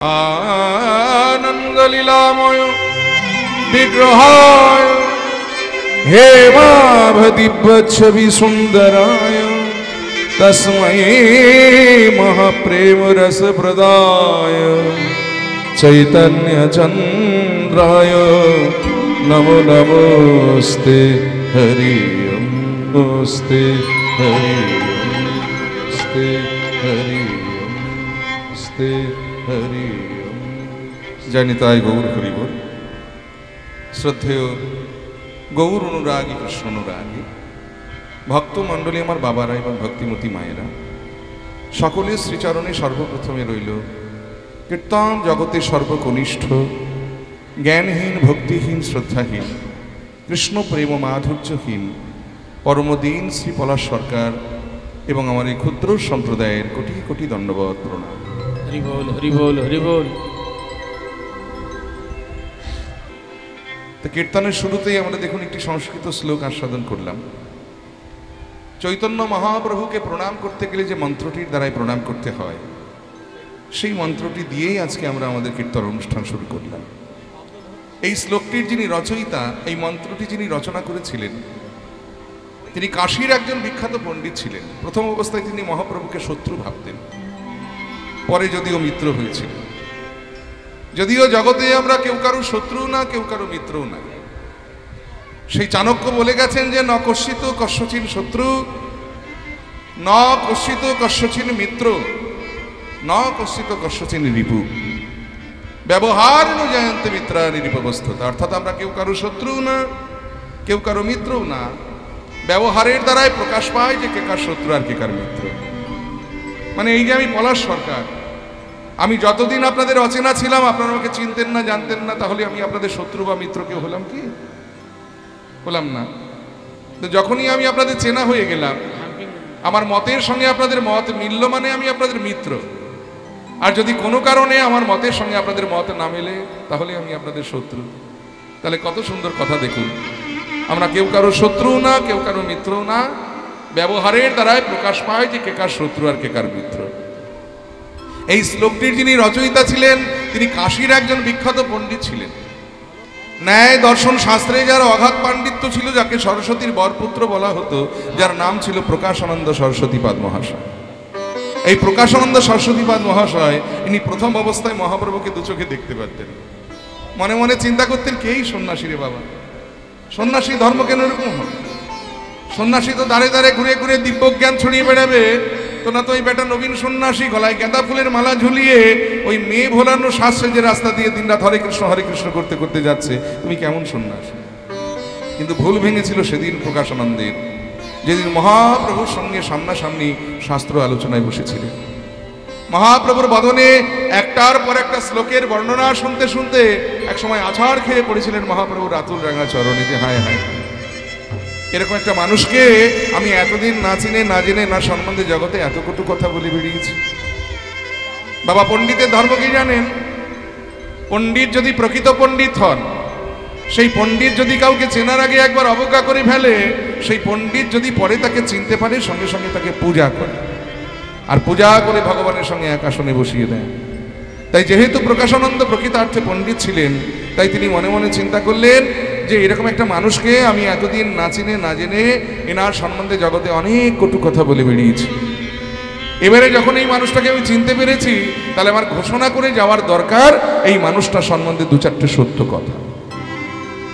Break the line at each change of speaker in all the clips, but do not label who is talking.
आनंद लीलामय विग्रहाय हेमाभदिव्यच्छवि सुंदराय तस्मै महाप्रेम रस प्रदाय चैतन्य चंद्राय नमो नमोस्ते हरि ओम नमोस्ते हरि ओम नमोस्ते हरि ओम नमोस्ते हरि ओम। जय निताय गौर हरि बोल। श्रद्धेय गौर अनुरागी कृष्ण अनुरागी भक्त मंडली आमार बाबारा एवं भक्तिमती मायेरा सकले श्रीचरणे सर्वप्रथमे रइल कीर्तन जगते सर्वकनिष्ठ ज्ञानहीन भक्तिहीन श्रद्धाहीन कृष्ण प्रेम माधुर्यहीन परमदीन श्री पलाश सरकार एवं आमार এই ক্ষুদ্র সম্প্রদায়ের কোটি কোটি দণ্ডবত প্রণাম।
हरि बोल हरि बोल हरि बोल।
तो कीर्तনের শুরুতেই আমরা দেখুন একটি সংস্কৃত শ্লোক আস্বাদন করলাম। চৈতন্য মহাপ্রভুকে প্রণাম করতে গেলে যে মন্ত্রটির দ্বারাই প্রণাম করতে হয় সেই মন্ত্রটি দিয়েই আজকে আমরা আমাদের কীর্তন অনুষ্ঠান শুরু করলাম। এই শ্লোকটির যিনি রচয়িতা, এই মন্ত্রটি যিনি রচনা করেছিলেন তিনি কাশীর একজন বিখ্যাত পণ্ডিত ছিলেন। প্রথম অবস্থায় তিনি মহাপ্রভুকে শত্রু ভাবতেন, পরে যদিও মিত্র হয়েছিল। যদিও জগতে আমরা কেউ কারো শত্রু না, কেউ কারো মিত্রও না। সেই চাণক্য বলে গেছেন যে ন কস্যিত কস্যচিন শত্রু ন কস্যিত কস্যচিন মিত্র ন কস্যিত কস্যচিন রিপু ব্যবহার ন জয়ন্তে মিত্রানি রিপবস্থতা। অর্থাৎ আমরা কেউ কারো শত্রু না, কেউ কারো মিত্রও না। ব্যবহারের দ্বারাই প্রকাশ পায় যে কে কার শত্রু আর কে কার মিত্র। মানে এই যে আমি পলাশ সরকার, আমি যতদিন আপনাদের অচেনা ছিলাম, আপনারা আমাকে চিনতেন না, জানতেন না, তাহলে আমি আপনাদের শত্রু বা মিত্র কেউ হলাম কি? হলাম না। তো যখনই আমি আপনাদের চেনা হয়ে গেলাম, আমার মতের সঙ্গে আপনাদের মত মিলল, মানে আমি আপনাদের মিত্র। আর যদি কোনো কারণে আমার মতের সঙ্গে আপনাদের মত না মেলে, তাহলে আমি আপনাদের শত্রু। তাহলে কত সুন্দর কথা দেখুন, আমরা কেউ কারো শত্রু না, কেউ কারো মিত্র না। ব্যবহারের দ্বারাই প্রকাশ পায় যে কে কার শত্রু আর কে কার মিত্র। এই শ্লোকটির যিনি রচয়িতা ছিলেন তিনি কাশীর একজন বিখ্যাত পণ্ডিত ছিলেন। ন্যায় দর্শন শাস্ত্রে যার অগাধ পাণ্ডিত্য ছিল, যাকে সরস্বতীর বরপুত্র বলা হতো, যার নাম ছিল প্রকাশানন্দ সরস্বতীপাদ মহাশয়। এই প্রকাশানন্দ সরস্বতীপাদ মহাশয় ইনি প্রথম অবস্থায় মহাপ্রভুকে দু চোখে দেখতে পারতেন। মনে মনে চিন্তা করতেন, কেই সন্ন্যাসী রে বাবা, সন্ন্যাসী ধর্ম কেন এরকম হবে? সন্ন্যাসী তো দাঁড়ে দাঁড়ে ঘুরে ঘুরে দিব্যজ্ঞান ছড়িয়ে বেড়াবে, তো না তো ওই বেটা নবীন সন্ন্যাসী গলায় গাঁদা ফুলের মালা ঝুলিয়ে ওই মেয়ে ভোলানো শ্বাসে যে রাস্তা দিয়ে দিনরাত হরে কৃষ্ণ করতে করতে যাচ্ছে, তুমি কেমন সন্ন্যাসী? কিন্তু ভুল ভেঙেছিল সেদিন প্রকাশানন্দের, যেদিন মহাপ্রভুর সঙ্গে সামনাসামনি শাস্ত্র আলোচনায় বসেছিলেন। মহাপ্রভুর বদনে একটার পর একটা শ্লোকের বর্ণনা শুনতে শুনতে একসময় আছাড় খেয়ে পড়েছিলেন মহাপ্রভুর আতুল রাঙা চরণে, যে হায় হায়, এরকম একটা মানুষকে আমি এতদিন না চিনে না জেনে না সম্বন্ধে জগতে এত কটু কথা বলে বেরিয়েছি। বাবা পণ্ডিতের ধর্ম কি জানেন? পণ্ডিত যদি প্রকৃত পণ্ডিত হন, সেই পণ্ডিত যদি কাউকে চেনার আগে একবার অবজ্ঞা করে ফেলে, সেই পণ্ডিত যদি পরে তাকে চিনতে পারে, সঙ্গে সঙ্গে তাকে পূজা করে, আর পূজা করে ভগবানের সঙ্গে এক আসনে বসিয়ে দেয়। তাই যেহেতু প্রকাশানন্দ প্রকৃতার্থে পণ্ডিত ছিলেন, তাই তিনি মনে মনে চিন্তা করলেন যে এরকম একটা মানুষকে আমি এতদিন না চিনে না জেনে এনার সম্বন্ধে জগতে অনেক কটু কথা বলে বেরিয়েছি। এবারে যখন এই মানুষটাকে আমি চিনতে পেরেছি, তাহলে আমার ঘোষণা করে যাওয়ার দরকার এই মানুষটা সম্বন্ধে দু চারটে সত্য কথা।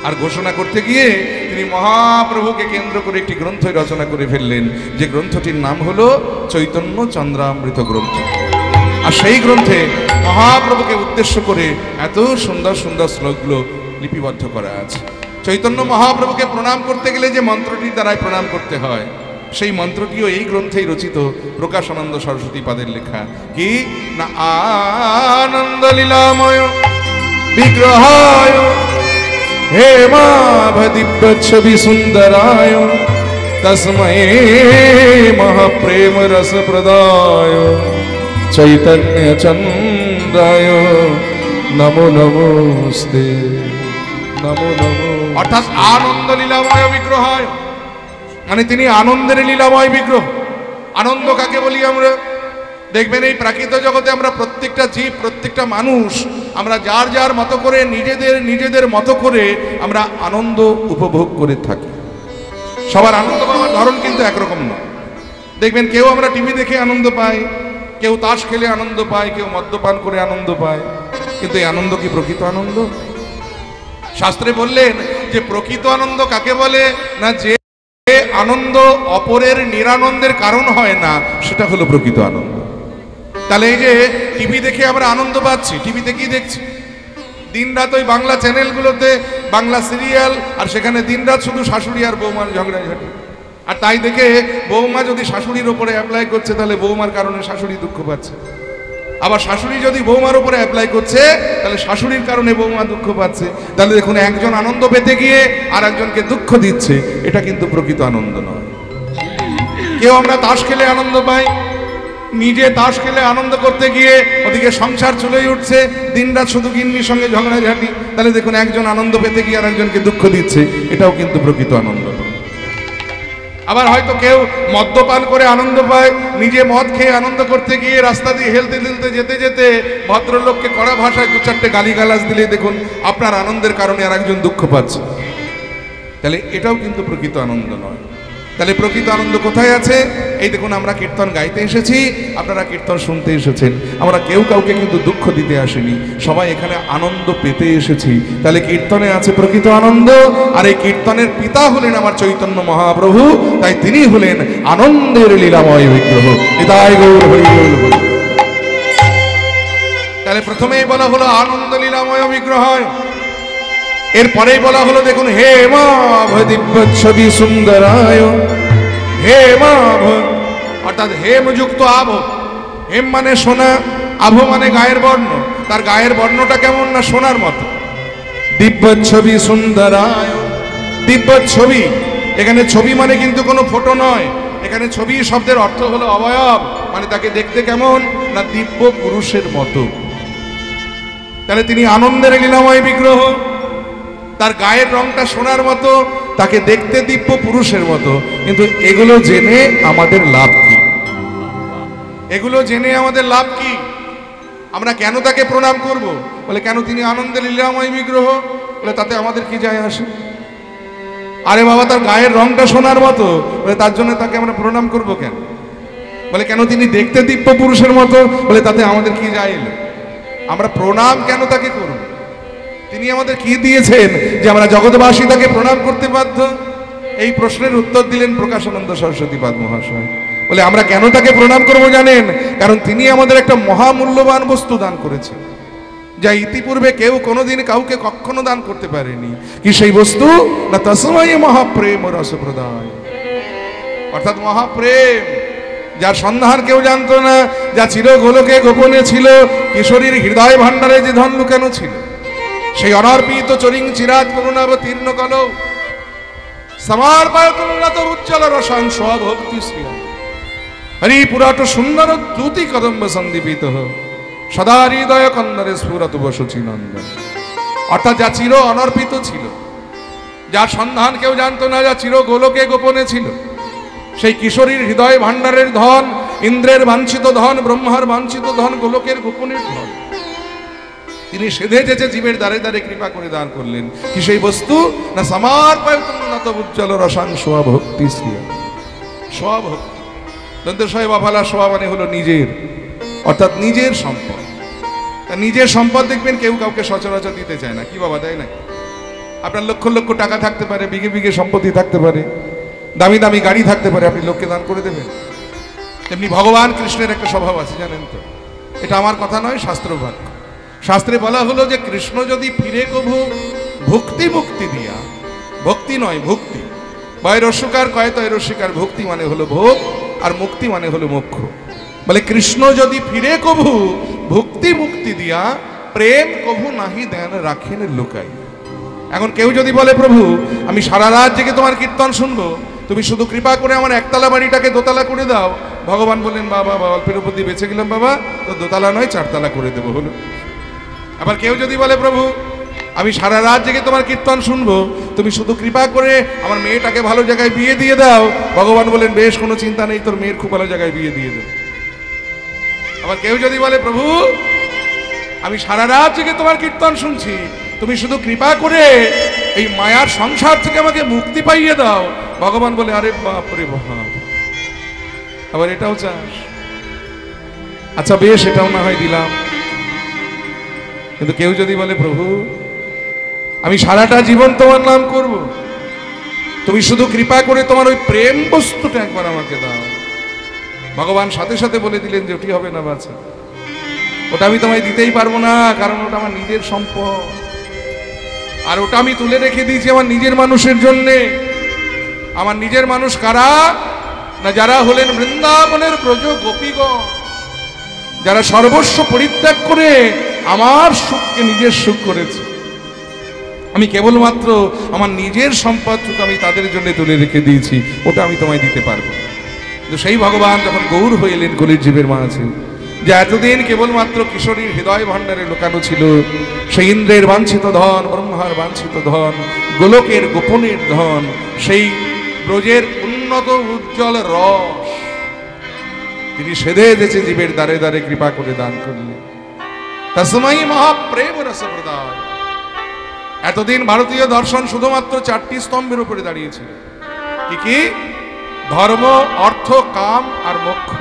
আর ঘোষণা করতে গিয়ে তিনি মহাপ্রভুকে কেন্দ্র করে একটি গ্রন্থ রচনা করে ফেললেন, যে গ্রন্থটির নাম হলো চৈতন্য চন্দ্রামৃত গ্রন্থ। আর সেই গ্রন্থে মহাপ্রভুকে উদ্দেশ্য করে এত সুন্দর সুন্দর শ্লোকগুলো লিপিবদ্ধ করা আছে। চৈতন্য মহাপ্রভুকে প্রণাম করতে গেলে যে মন্ত্রটির দ্বারাই প্রণাম করতে হয়, সেই মন্ত্রটিও এই গ্রন্থেই রচিত, প্রকাশানন্দ সরস্বতী পাদের লেখা। কি না, আনন্দ লীলাময় বিগ্রহায় হেমাভদিব্যচ্ছবি সুন্দরায় তস্मै মহাপ্রেম রস প্রদায় চৈতন্য চন্দ্রায় নমো নমস্তে নমো নমো। অর্থাৎ আনন্দ লীলাময় বিগ্রহায়, মানে তিনি আনন্দের লীলাময় বিগ্রহ। আনন্দ কাকে বলি আমরা? দেখবেন এই প্রাকৃত জগতে আমরা প্রত্যেকটা জীব, প্রত্যেকটা মানুষ, আমরা যার যার মতো করে নিজেদের মতো করে আমরা আনন্দ উপভোগ করে থাকি। সবার আনন্দ পাওয়ার ধরন কিন্তু একরকম নয়। দেখবেন কেউ আমরা টিভি দেখে আনন্দ পাই, কেউ তাস খেলে আনন্দ পায়, কেউ মদ্যপান করে আনন্দ পায়। কিন্তু এই আনন্দ কি প্রকৃত আনন্দ? শাস্ত্রে বললেন যে প্রকৃত আনন্দ কাকে বলে না, যে আনন্দ অপরের নিরানন্দের কারণ হয় না, সেটা হলো প্রকৃত আনন্দ। তাহলে এই যে টিভি দেখে আমরা আনন্দ পাচ্ছি, টিভিতে কি দেখছি? দিনরাত ওই বাংলা চ্যানেলগুলোতে বাংলা সিরিয়াল, আর সেখানে দিনরাত শুধু শাশুড়ি আর বৌমার ঝগড়াঝাটি। আর তাই দেখে বৌমা যদি শাশুড়ির ওপরে অ্যাপ্লাই করছে, তাহলে বৌমার কারণে শাশুড়ি দুঃখ পাচ্ছে। আবার শাশুড়ি যদি বৌমার উপরে অ্যাপ্লাই করছে, তাহলে শাশুড়ির কারণে বৌমা দুঃখ পাচ্ছে। তাহলে দেখুন, একজন আনন্দ পেতে গিয়ে আর একজনকে দুঃখ দিচ্ছে। এটা কিন্তু প্রকৃত আনন্দ নয়। কেউ আমরা তাস খেলে আনন্দ পাই, নিজে তাস খেলে আনন্দ করতে গিয়ে ওদিকে সংসার চলেই উঠছে, দিনরাত শুধু গিন্নির সঙ্গে ঝগড়াঝাটি। তাহলে দেখুন, একজন আনন্দ পেতে গিয়ে আর একজনকে দুঃখ দিচ্ছে। এটাও কিন্তু প্রকৃত আনন্দ নয়। আবার হয়তো কেউ মদ্যপান করে আনন্দ পায়, নিজে মদ খেয়ে আনন্দ করতে গিয়ে রাস্তা দিয়ে হেলতে হেলতে যেতে যেতে ভদ্রলোককে কড়া ভাষায় দু চারটে গালিগালাজ দিলে দেখুন আপনার আনন্দের কারণে আর একজন দুঃখ পাচ্ছে। তাহলে এটাও কিন্তু প্রকৃত আনন্দ নয়। তাহলে প্রকৃত আনন্দ কোথায় আছে? এই দেখুন, আমরা কীর্তন গাইতে এসেছি, আপনারা কীর্তন শুনতে এসেছেন। আমরা কেউ কাউকে কিন্তু দুঃখ দিতে আসেনি, সবাই এখানে আনন্দ পেতে এসেছি। তাহলে কীর্তনে আছে প্রকৃত আনন্দ। আর এই কীর্তনের পিতা হলেন আমার চৈতন্য মহাপ্রভু, তাই তিনি হলেন আনন্দের লীলাময় বিগ্রহ। হৃদয় গৌর হরি গৌর হরি। তাহলে প্রথমেই বলা হলো আনন্দ লীলাময় বিগ্রহ, এরপরেই বলা হলো দেখুন, হে মাভ দিব্য ছবি সুন্দরায়, হে মাভ অর্থাৎ হেমযুক্ত আভ। হেম মানে সোনা, আভ মানে গায়ের বর্ণ। তার গায়ের বর্ণটা কেমন না সোনার মতো। দিব্য ছবি সুন্দরায়, দিব্য ছবি, এখানে ছবি মানে কিন্তু কোনো ফটো নয়। এখানে ছবি শব্দের অর্থ হলো অবয়ব, মানে তাকে দেখতে কেমন না দিব্য পুরুষের মতো। তাহলে তিনি আনন্দের লীলাময় বিগ্রহ, তার গায়ের রংটা সোনার মতো, তাকে দেখতে দিব্য পুরুষের মতো। কিন্তু এগুলো জেনে আমাদের লাভ কি? এগুলো জেনে আমাদের লাভ কি? আমরা কেন তাকে প্রণাম করব? বলে কেন তিনি আনন্দের লীলাময় বিগ্রহ, বলে তাতে আমাদের কি যায় আসে? আরে বাবা, তার গায়ের রংটা সোনার মতো, বলে তার জন্য তাকে আমরা প্রণাম করব কেন? বলে কেন তিনি দেখতে দিব্য পুরুষের মতো, বলে তাতে আমাদের কি যায় এলো? আমরা প্রণাম কেন তাকে করব? তিনি আমাদের কি দিয়েছেন যে আমরা জগৎবাসী তাকে প্রণাম করতে বাধ্য? এই প্রশ্নের উত্তর দিলেন প্রকাশানন্দ সরস্বতীপাদ মহাশয়। বলে আমরা কেন তাকে প্রণাম করব জানেন? কারণ তিনি আমাদের একটা মহামূল্যবান বস্তু দান করেছেন, যা ইতিপূর্বে কেউ কোনোদিন কাউকে কখনো দান করতে পারেনি। কি সেই বস্তু? না তস্মৈ মহাপ্রেম রসপ্রদায়, অর্থাৎ মহাপ্রেম, যার সন্ধান কেউ জানতো না, যা চির গোলকে গোপনে ছিল, কিশোরীর হৃদয় ভাণ্ডারে যে ধন লুকানো ছিল, সেই অনর্পিত চরিং চিরাত করুণাবতীর্ণ কল সমর্পয়ত উজ্জ্বল রসাং স্বভক্তি শ্রী হরি পুরাট সুন্দর দ্যুতি কদম্ব সন্দীপিত সদা হৃদয় কন্দরে স্ফুরত বসুচি নন্দন। অর্থাৎ যা চির অনর্পিত ছিল, যার সন্ধান কেউ জানতো না, যা চির গোলকে গোপনে ছিল, সেই কিশোরীর হৃদয় ভাণ্ডারের ধন, ইন্দ্রের বাঞ্ছিত ধন, ব্রহ্মার বাঞ্ছিত ধন, গোলকের গোপনের ধন, তিনি সেধে যেচে জীবের দ্বারে দ্বারে কৃপা করে দান করলেন। কি সেই বস্তু? না সমর্পয়ত উজ্জ্বল রসাং স্বভক্তি শ্রী। স্বভক্তি, দন্তস্বয় বাফালা স্ব মানে হলো নিজের, অর্থাৎ নিজের সম্পদ। তা নিজের সম্পদ দেখবেন কেউ কাউকে সচরাচর দিতে চায় না। কি বাবা, দেয় না? আপনার লক্ষ লক্ষ টাকা থাকতে পারে, বিঘে বিঘে সম্পত্তি থাকতে পারে, দামি দামি গাড়ি থাকতে পারে, আপনি লোককে দান করে দেবেন? তেমনি ভগবান কৃষ্ণের একটা স্বভাব আছে, জানেন তো? এটা আমার কথা নয়, শাস্ত্র বাক্য। শাস্ত্রে বলা হলো যে কৃষ্ণ যদি ফিরে কভু ভক্তি মুক্তি দিয়া, ভক্তি নয় ভক্তি, বৈরস্যকার কয় তৈরস্যকার, ভক্তি মানে হলো ভোগ আর মুক্তি মানে হলো মোক্ষ। বলে কৃষ্ণ যদি ফিরে কভু ভক্তি মুক্তি দিয়া, প্রেম কভু নাহি দেন রাখেন লুকাই। এখন কেউ যদি বলে প্রভু আমি সারা রাত জেগে তোমার কীর্তন শুনবো, তুমি শুধু কৃপা করে আমার একতলা বাড়িটাকে দোতলা করে দাও। ভগবান বললেন বাবা, অল্পের উপর দিয়ে বেঁচে গেলাম বাবা, তো দোতলা নয় চারতলা করে দেবো, হলো। আবার কেউ যদি বলে প্রভু আমি সারা রাত জেগে তোমার কীর্তন শুনবো, তুমি শুধু কৃপা করে আমার মেয়েটাকে ভালো জায়গায় বিয়ে দিয়ে দাও। ভগবান বলেন বেশ, কোনো চিন্তা নেই, তোর মেয়ের খুব ভালো জায়গায় বিয়ে দিয়ে দেবো। আবার কেউ যদি বলে প্রভু আমি সারা রাত জেগে তোমার কীর্তন শুনছি, তুমি শুধু কৃপা করে এই মায়ার সংসার থেকে আমাকে মুক্তি পাইয়ে দাও, ভগবান বলে আরে বাপ রে বাপ, আবার এটাও চাস? আচ্ছা বেশ, এটাও না হয় দিলাম। কিন্তু কেউ যদি বলে প্রভু আমি সারাটা জীবন তোমার নাম করব, তুমি শুধু কৃপা করে তোমার ওই প্রেম বস্তুটা একবার আমাকে দাও, ভগবান সাথে সাথে বলে দিলেন যে ওটি হবে না বাছা, ওটা আমি তোমায় দিতেই পারবো না, কারণ ওটা আমার নিজের সম্পদ, আর ওটা আমি তুলে রেখে দিয়েছি আমার নিজের মানুষের জন্যে। আমার নিজের মানুষ কারা না? যারা হলেন বৃন্দাবনের ব্রজ গোপীগণ, যারা সর্বস্ব পরিত্যাগ করে আমার সুখকে নিজের সুখ করেছে। আমি কেবলমাত্র আমার নিজের সম্পদটুকু আমি তাদের জন্য তুলে রেখে দিয়েছি, ওটা আমি তোমায় দিতে পারবো। কিন্তু সেই ভগবান যখন গৌর হয়ে এলেন কলির জীবের মাঝে, যে এতদিন কেবলমাত্র কিশোরীর হৃদয় ভাণ্ডারে লুকানো ছিল সেই ইন্দ্রের বাঞ্ছিত ধন, ব্রহ্মার বাঞ্ছিত ধন, গোলকের গোপনের ধন, সেই ব্রজের উন্নত উজ্জ্বল রস তিনি সেধে দেছে জীবের দ্বারে দ্বারে কৃপা করে দান করলেন। তস্मै মহাপ্রেম রস প্রদায়। এতদিন ভারতীয় দর্শন শুধুমাত্র 4টি স্তম্ভের উপরে দাঁড়িয়েছিল, কি কি? ধর্ম, অর্থ, কাম আর মোক্ষ।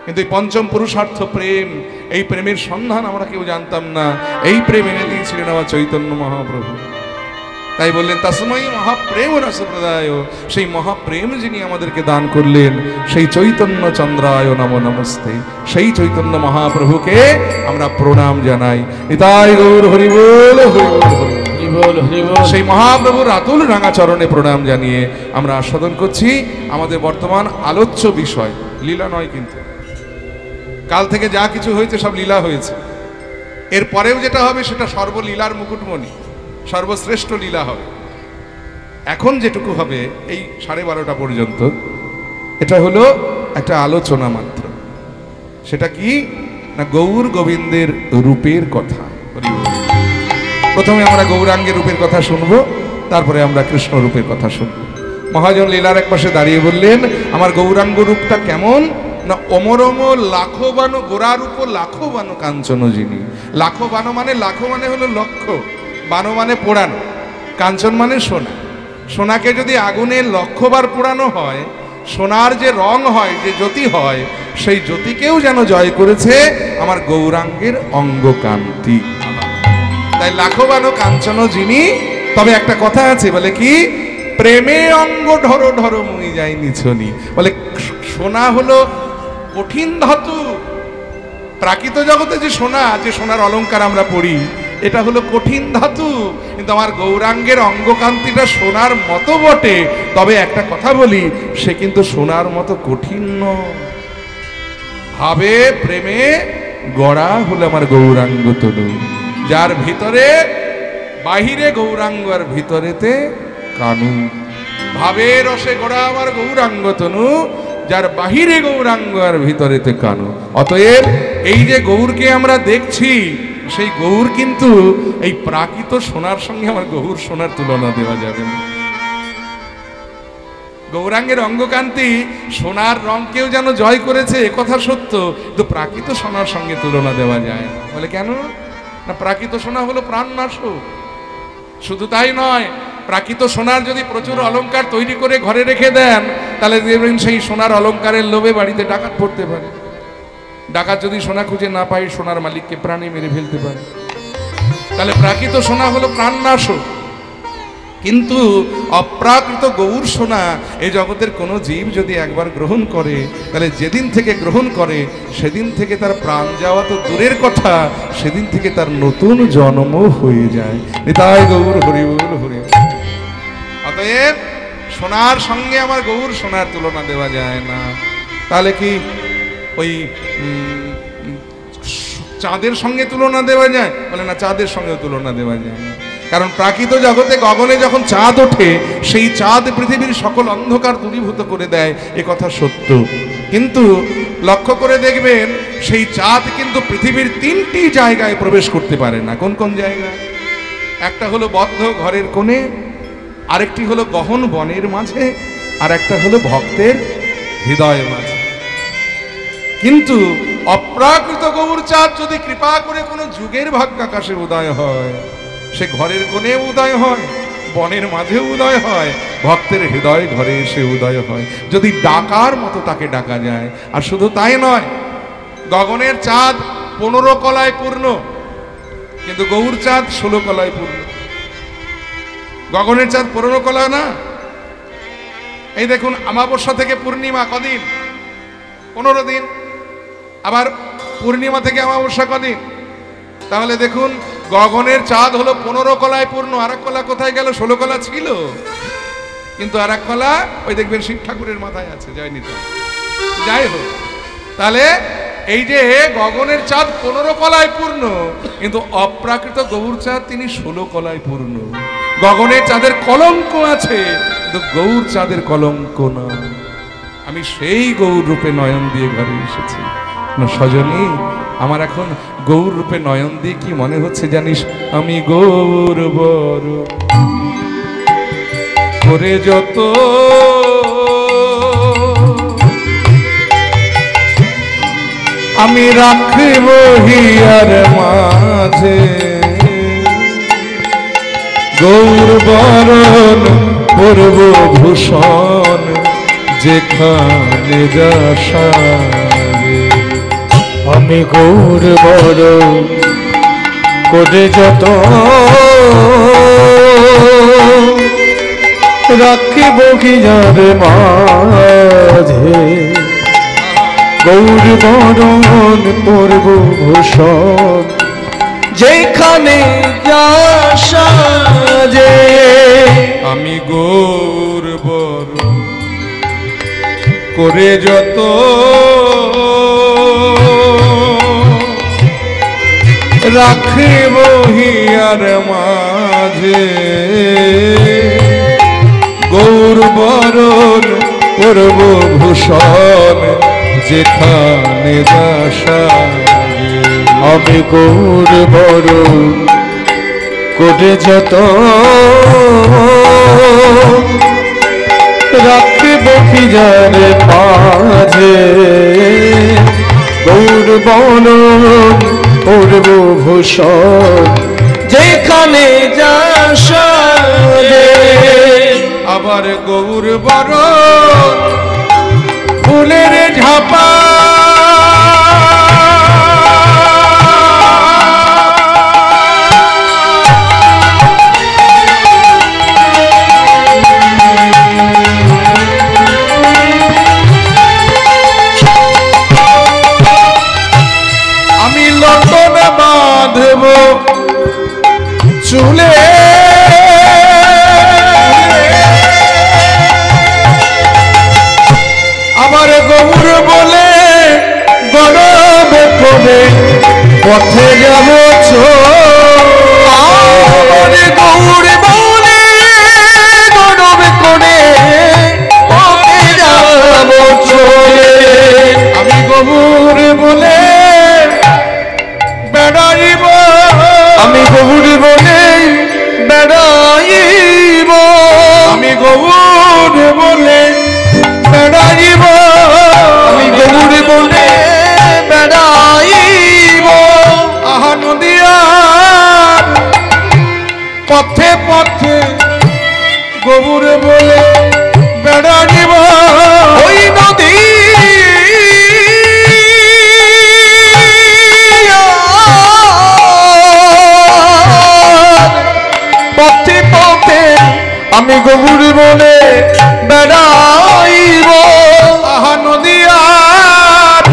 কিন্তু এই পঞ্চম পুরুষার্থ প্রেম, এই প্রেমের সন্ধান আমরা কেউ জানতাম না, এই প্রেম এনে দিয়েছিলেন আমার চৈতন্য মহাপ্রভু। তাই বললেন তস্मै মহাপ্রেম রস প্রদায়, সেই মহাপ্রেম যিনি আমাদেরকে দান করলেন, সেই চৈতন্য চন্দ্রায় নমো নমস্তে, সেই চৈতন্য মহাপ্রভুকে আমরা প্রণাম জানাই। নিতাই গৌর হরি বল, হরি বল, হরি বল। সেই মহাপ্রভুর আতুল রাঙা চরণে প্রণাম জানিয়ে আমরা আস্বাদন করছি আমাদের বর্তমান আলোচ্য বিষয়। লীলা নয় কিন্তু, কাল থেকে যা কিছু হয়েছে সব লীলা হয়েছে, এর পরেও যেটা হবে সেটা সর্বলীলার মুকুটমণি, সর্বশ্রেষ্ঠ লীলা হবে। এখন যেটুকু হবে এই 12:30 পর্যন্ত, এটা হলো একটা আলোচনা মাত্র। সেটা কি না? গৌর গোবিন্দের রূপের কথা। প্রথমে আমরা গৌরাঙ্গের রূপের কথা শুনবো, তারপরে আমরা কৃষ্ণ রূপের কথা শুনবো। মহাজন লীলার এক পাশে দাঁড়িয়ে বললেন আমার গৌরাঙ্গ রূপটা কেমন না? অমরম লাখো বানো গোরা রূপ, লাখো বানো কাঞ্চন যিনি। লাখো বানো মানে, লাখো মানে হলো লক্ষ, বানো মানে পোড়ানো, কাঞ্চন মানে সোনা। সোনাকে যদি আগুনে 1,00,000 বার পোড়ানো হয়, সোনার যে রং হয়, যে জ্যোতি হয়, সেই জ্যোতিকেও যেন জয় করেছে আমার গৌরাঙ্গের অঙ্গকান্তি। তাই লাখো বানো কাঞ্চন যিনি। তবে একটা কথা আছে, বলে কি? প্রেমে অঙ্গ ঢরো ঢরো মুই যাই নিছনি। বলে সোনা হলো কঠিন ধাতু, প্রাকৃত জগতে যে সোনা, যে সোনার অলংকার আমরা পড়ি, এটা হলো কঠিন ধাতু। কিন্তু আমার গৌরাঙ্গের অঙ্গকান্তিটা সোনার মতো বটে, তবে একটা কথা বলি, সে কিন্তু সোনার মতো কঠিন নয়। ভাবে প্রেমে গড়া হলো আমার গৌরাঙ্গ তনু, যার ভিতরে বাহিরে গৌরাঙ্গ আর ভিতরেতে কানু। ভাবে রসে গড়া আমার গৌরাঙ্গ তনু, যার বাহিরে গৌরাঙ্গ আর ভিতরেতে কানু। অতএব এই যে গৌরকে আমরা দেখছি, সেই গৌর কিন্তু এই প্রাকৃত সোনার সঙ্গে আমার গৌর সোনার তুলনা দেওয়া যাবে না। গৌরাঙ্গের অঙ্গকান্তি সোনার রংকেও যেন জয় করেছে, একথা সত্য, কিন্তু প্রাকৃত সোনার সঙ্গে তুলনা দেওয়া যায় না। বলে কেন না? প্রাকৃত সোনা হলো প্রাণনাশক। শুধু তাই নয়, প্রাকৃত সোনার যদি প্রচুর অলংকার তৈরি করে ঘরে রেখে দেন, তাহলে দেখবেন সেই সোনার অলংকারের লোভে বাড়িতে ডাকাত পড়তে পারে। ডাকাত যদি সোনা খুঁজে না পায়, সোনার মালিককে প্রাণে মেরে ফেলতে পারে। তাহলে প্রাকৃত সোনা হলো প্রাণনাশক। কিন্তু অপ্রাকৃত গৌর সোনা এই জগতের কোনো জীব যদি একবার গ্রহণ করে, তাহলে যেদিন থেকে গ্রহণ করে সেদিন থেকে তার প্রাণ যাওয়া তো দূরের কথা, সেদিন থেকে তার নতুন জন্ম হয়ে যায়। নিতাই গৌর হরি বল, হরি বল। অতএব সোনার সঙ্গে আমার গৌর সোনার তুলনা দেওয়া যায় না। তাহলে কি ওই চাঁদের সঙ্গে তুলনা দেওয়া যায়? বলে না, চাঁদের সঙ্গেও তুলনা দেওয়া যায় না। কারণ প্রাকৃত জগতে গগনে যখন চাঁদ ওঠে, সেই চাঁদ পৃথিবীর সকল অন্ধকার দূরীভূত করে দেয়, এ কথা সত্য। কিন্তু লক্ষ্য করে দেখবেন, সেই চাঁদ কিন্তু পৃথিবীর 3টি জায়গায় প্রবেশ করতে পারে না। কোন কোন জায়গায়? একটা হলো বদ্ধ ঘরের কোণে, আরেকটি হলো গহন বনের মাঝে, আর একটা হলো ভক্তের হৃদয় মাঝে। কিন্তু অপ্রাকৃত গৌরচাঁদ যদি কৃপা করে কোনো যুগের ভাগ্যাকাশে উদয় হয়, সে ঘরের কোণে উদয় হয়, বনের মাঝে উদয় হয়, ভক্তের হৃদয় ঘরে এসে উদয় হয়, যদি ডাকার মতো তাকে ডাকা যায়। আর শুধু তাই নয়, গগনের চাঁদ 15 কলায় পূর্ণ, কিন্তু গৌরচাঁদ 16 কলায় পূর্ণ। গগনের চাঁদ 15 কলা না, এই দেখুন অমাবস্যা থেকে পূর্ণিমা কদিন? 15 দিন। আবার পূর্ণিমা থেকে অমাবস্যা কদিন? তাহলে দেখুন গগনের চাঁদ হলো 15 কলায় পূর্ণ। আর এক কলা কোথায় গেল? 16 কলা ছিল, কিন্তু আর এক কলা ওই দেখবেন শিব ঠাকুরের মাথায় আছে, জয় নিতাই। যাই হোক, তাহলে এই যে গগনের চাঁদ 15 কলায় পূর্ণ, কিন্তু অপ্রাকৃত গৌরচাঁদ তিনি 16 কলায় পূর্ণ। গগনের চাঁদের কলঙ্ক আছে, কিন্তু গৌরচাঁদের কলঙ্ক না। আমি সেই গৌর রূপে নয়ন দিয়ে ঘরে এসেছি। সজনী, আমার এখন গৌর রূপে নয়ন দিয়ে কি মনে হচ্ছে জানিস? আমি গৌর বড় করে যত আমি রাখিব হিয়ার মাঝে, গৌর বরণ পূর্ব ভূষণ যেখানে যাসারে।
আমি গৌর বরণ করে যত রাখিব হিয়ার মাঝে, গৌর বরণ পূর্ব ভূষণ যেখানে যাসারে।
আমি গৌর বরণ করে যত রাখিব হিয়ার মাঝে, গৌর বরণ পূর্ব ভূষণ যেখানে যাসারে।
আমি গৌর বরণ করে যত রাখিব হিয়ার মাঝে, গৌর বরণ পূর্ব ভূষণ যেখানে যাসারে।
আবার গৌর বরণ ফুলের ঝাপা, আমি লটন বাঁধব চুলে, আমার গৌর বলে গরব করে পথে যাব
আমার গৌর বলে গরব করে পথে যাব চলে।
আমি গৌর বলে বেড়াইব,
আমি গৌর বলে বেড়াইব,
আমি গৌর বলে বেড়াইব,
আমি গৌর বলে বেড়াইব।
আহা নদিয়া পথে পথে গৌর বলে বেড়াইব,
ওই নদী পথে পথে আমি গৌর বলে বেড়াইব।
আহা নদিয়ার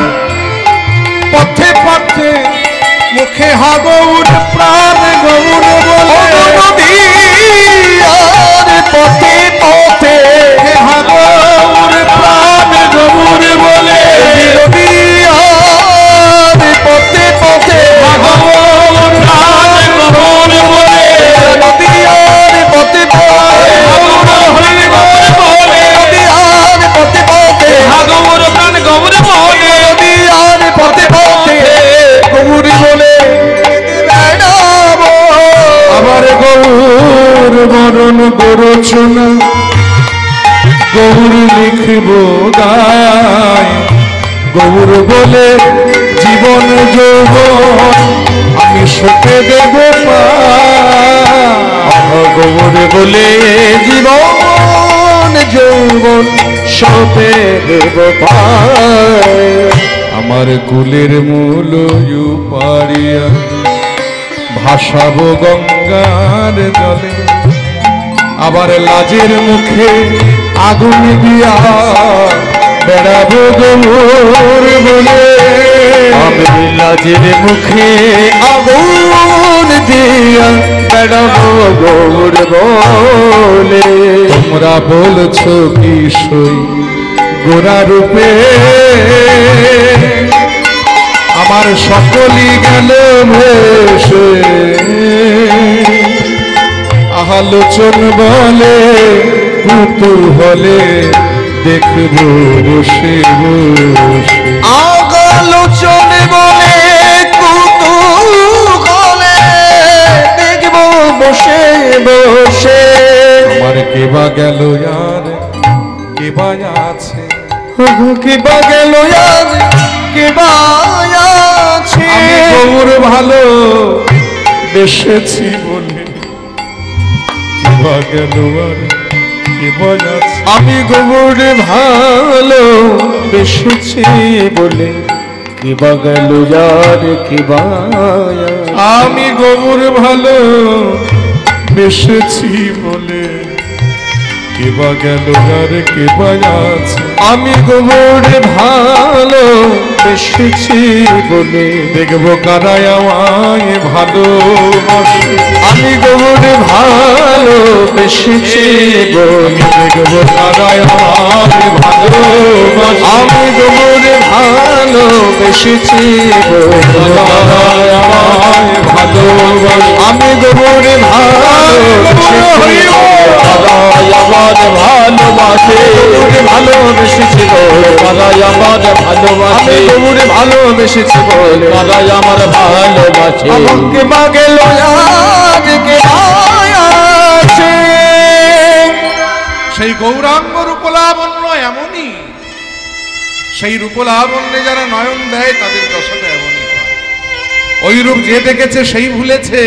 পথে পথে মুখে হা গৌর প্রাণ গৌর বলে,
নদীর পথে পথে
হা গৌর প্রাণ গৌর বলে,
নদীর পথে পথে
গৌর প্রাণ গৌর বলে,
নদীর পথে পথে
হরি গৌর বলে,
নদীর পথে পথে
গৌর প্রাণ গৌর বলে,
নদীর পথে পথে গৌর বলে বেড়াবো।
আবার গৌর বরণ গরচনা গৌর লিখব গায়, গৌর বলে
জীবন যৌবন আমি সপে দেব গৌর বলে জীবন যৌবন সপে দেব আমার কুলের মূল পাড়িয়া ভাসাবো গঙ্গার জলে আবার লাজের মুখে আগুন দিয়া বেড়াবো গৌর বলে আমি লাজের মুখে আগুন দিয়া বেড়াবো গৌর বলে তোমরা বলছো কি সই গোরা রূপে আমার সকলই গেল ভেসে আলোচন বলে কুতূহলে দেখব বসে বসে আলোচন বলে কুতূহলে দেখব বসে বসে আমার কেবা গেল আর কেবা আছে কেবা গেল আর কেবা আছে গৌর ভালো বেসেছি বলে কেবা গেল আর কেবা আছে আমি গৌর ভালো বেসেছি বলে কেবা গেল আর কেবা আমি গৌর ভালো বেসেছি বলে কেবা গেল আর কেবা আছে আমি গৌর ভালো বেসেছি বলে দেখবো কারায় আমায় ভালোবাসে আমি গৌর ভালো বেসেছি বলে দেখবো কারায় আমায় ভালোবাসে আমি গৌর ভালো বেসেছি বলে কারায় আমায় ভালোবাসে আমি গৌর ভালো আমার ভালোবাসে ভালোবেসেছি বলে কারাই আমার ভালোবাসে গৌরে ভালোবেসেছি বলে কারাই আমার ভালোবাসে আমাকে মাগেল আজকে আছে
সেই গৌরাঙ্গ রূপলাবণ্য এমনই, সেই রূপলাবণ্যে যারা নয়ন দেয় তাদের দশাটা এমনই হয়। ওই রূপ যে দেখেছে সেই ভুলেছে,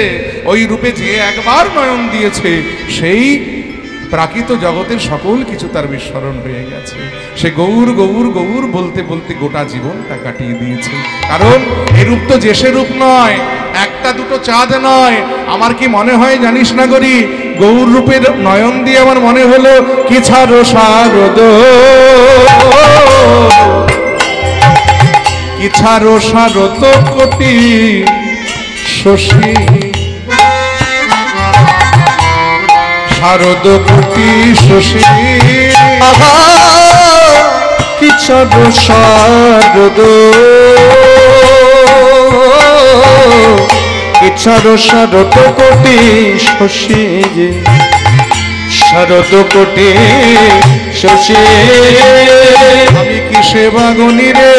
ওই রূপে যে একবার নয়ন দিয়েছে সেই প্রাকৃত জগতের সকল কিছু তার বিস্মরণ হয়ে গেছে। সে গৌর গৌর গৌর বলতে বলতে গোটা জীবনটা কাটিয়ে দিয়েছে। কারণ এ রূপ তো যে সে রূপ নয়, একটা দুটো চাঁদ নয়। আমার কি মনে হয় জানিস না করি, গৌর রূপের নয়ন দিয়ে আমার মনে হলো কি ছাড়ো শারদ, কি ছাড়ো শারদ কোটি শশী, শারদ কোটি শশী
কি ছাড়ো শারদ, কি ছাড়ো শারদ কোটি শশী, শারদ কোটি শশী
আমি কিসে বাগনি রে,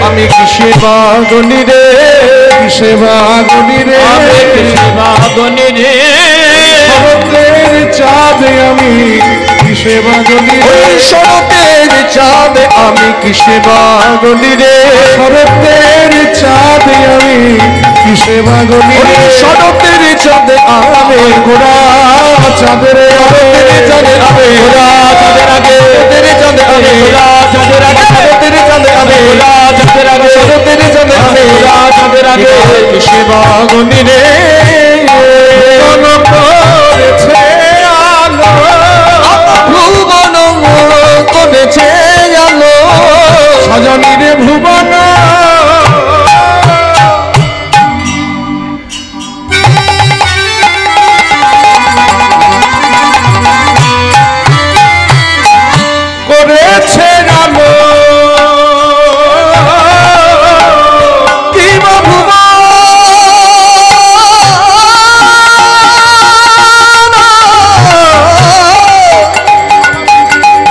আমি কিসে বাগনি রে,
কিসে বাগনি রে,
আমি কিসে বাগনি রে,
শরতের চাঁদ আমি কিসে বাগনি রে,
শরতের চাঁদ আমি কিসে বাগনি রে,
শরতের চাঁদ আমি কিসে বাগনি রে,
শরতের চাঁদ আমি
গোড়া চাঁদের
চাঁদে আমি গোড়া চাঁদের আগে তেরে চাঁদে আমি গোড়া চাঁদের আগে শরতের চাঁদে আমি গোড়া চাঁদের আগে শরতের চাঁদে আমি গোড়া চাঁদের আগে কিসে বাগনি রে,
করেছে আলো
ভুবন করেছে আলো
সজনী রে ভুবন, করেছে আলো
কি ভুবন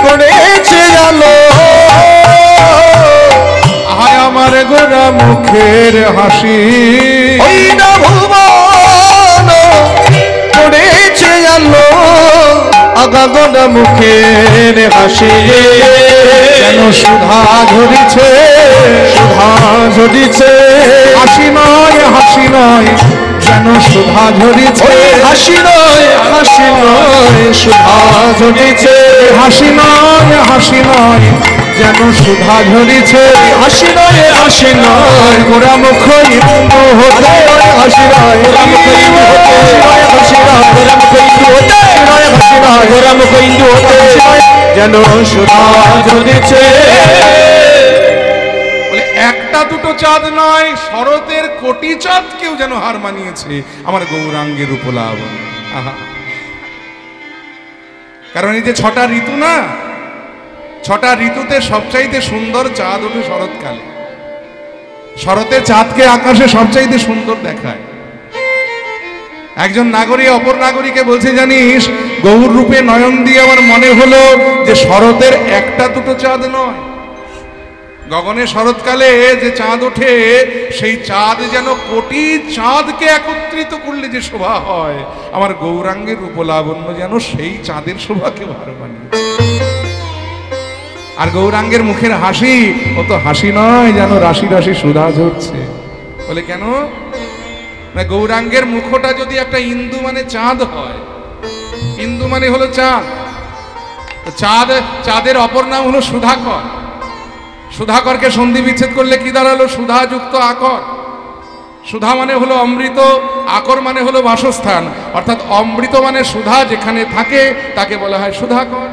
করেছে আলো,
আয় আমার গোরা মুখের হাসি,
ওই না ভুবন করেছে আলো গগন মুখের হাসি
যেন সুধা ঝরিছে,
সুধা ঝরিছে।
হাসি নয় হাসি নয় যেন সুধা ঝরিছে,
হাসি নয় হাসি নয় সুধা ঝরিছে।
হাসি নয় হাসি নয় যেন সুধা ঝরিছে,
হাসি নয় হাসি নয়
গোরা মুখ ইন্দু হতে,
হাসি নয় গোরা মুখ ইন্দু হতে, হাসি নয় গোরা মুখ ইন্দু হতে, হাসি নয় গোরা মুখ ইন্দু হতে যেন সুধা ঝরিছে।
বলে একটা দুটো চাঁদ নয়, শরতের কোটি চাঁদ কেউ যেন হার মানিয়েছে আমার গৌরাঙ্গের উপলাভ। আহা, কারণ এই যে 6টা ঋতু না, 6টা ঋতুতে সবচাইতে সুন্দর চাঁদ ওঠে শরৎকালে। শরতে চাঁদকে আকাশে সবচাইতে সুন্দর দেখায়। একজন নাগরিক অপর নাগরিকে বলছে, জানিস গৌর রূপে নয়ন দিয়ে আমার মনে হলো যে শরতের একটা দুটো চাঁদ নয়, গগনে শরৎকালে যে চাঁদ ওঠে সেই চাঁদ যেন কোটি চাঁদকে একত্রিত করলে যে শোভা হয়, আমার গৌরাঙ্গের উপলাবণ্য যেন সেই চাঁদের শোভাকে ভার বানিয়েছে। আর গৌরাঙ্গের মুখের হাসি, ও তো হাসি নয় যেন রাশি রাশি সুধা ঝরছে। বলে কেন? না, গৌরাঙ্গের মুখটা যদি একটা ইন্দু মানে চাঁদ হয়, ইন্দু মানে হলো চাঁদ, চাঁদ, চাঁদের অপর নাম হলো সুধাকর। সুধাকরকে সন্ধি বিচ্ছেদ করলে কি দাঁড়ালো? সুধাযুক্ত আকর। সুধা মানে হলো অমৃত, আকর মানে হলো বাসস্থান, অর্থাৎ অমৃত মানে সুধা যেখানে থাকে তাকে বলা হয় সুধাকর।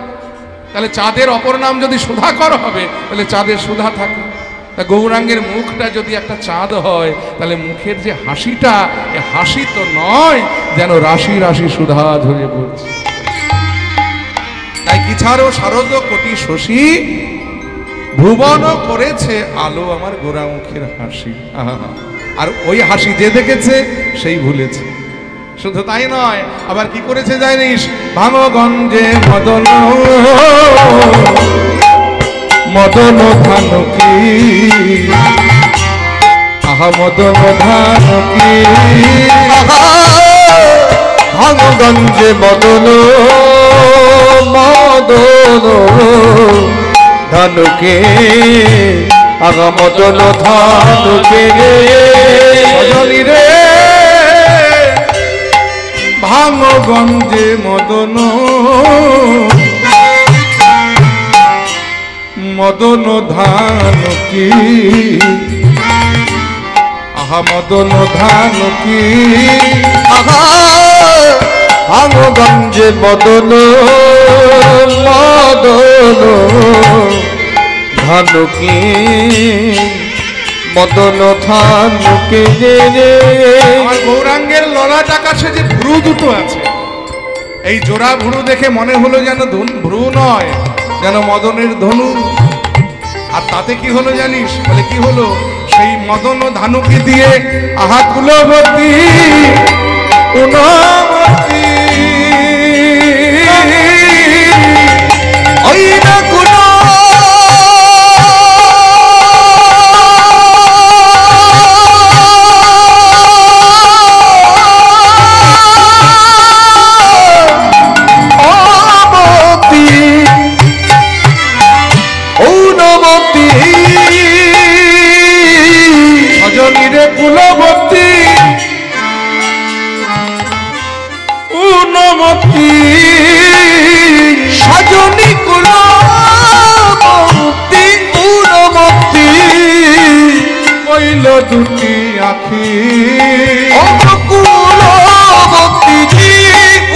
তাহলে চাঁদের অপর নাম যদি সুধাকর হবে, তাহলে চাঁদের সুধা থাকে। তা গৌরাঙ্গের মুখটা যদি একটা চাঁদ হয়, তাহলে মুখের যে হাসিটা, এ হাসি তো নয় যেন রাশি রাশি সুধা ঝরে পড়ছে। তাই কি ছাড়ো শারদ কোটি শশী, ভুবন করেছে আলো আমার গোরামুখের হাসি। আহা, আর ওই হাসি যে দেখেছে সেই ভুলেছে। শুধু তাই নয়, আবার কি করেছে জানিস? ভাঙগঞ্জে মদন মদন ধানকি, আহা মদন ধানকি,
ভাঙগঞ্জে মদন মদন ধানুকে, আগা মদন ধানুকে
সজনী রে ভাঙগঞ্জে মদন মদন ধানকি, আহা মদন ধানকি,
আহা ভাঙগঞ্জে মদন মদন ধানুকে, মদন ধানুকে রে।
আমার গৌরাঙ্গের ললাট আকাশে যে ভ্রু দুটো আছে, এই জোড়া ভ্রু দেখে মনে হলো যেন ভ্রু নয়, যেন মদনের ধনু। আর তাতে কি হলো জানিস? বলে কি হলো? সেই মদন ধানুকি দিয়ে আহা কুলবতী গুণবতী ওই না গুণ সজনীরে কুলবতী উনমতী
সজনী কুলবতী উনমতী
কইল দুটি আখি
কুলবতী জি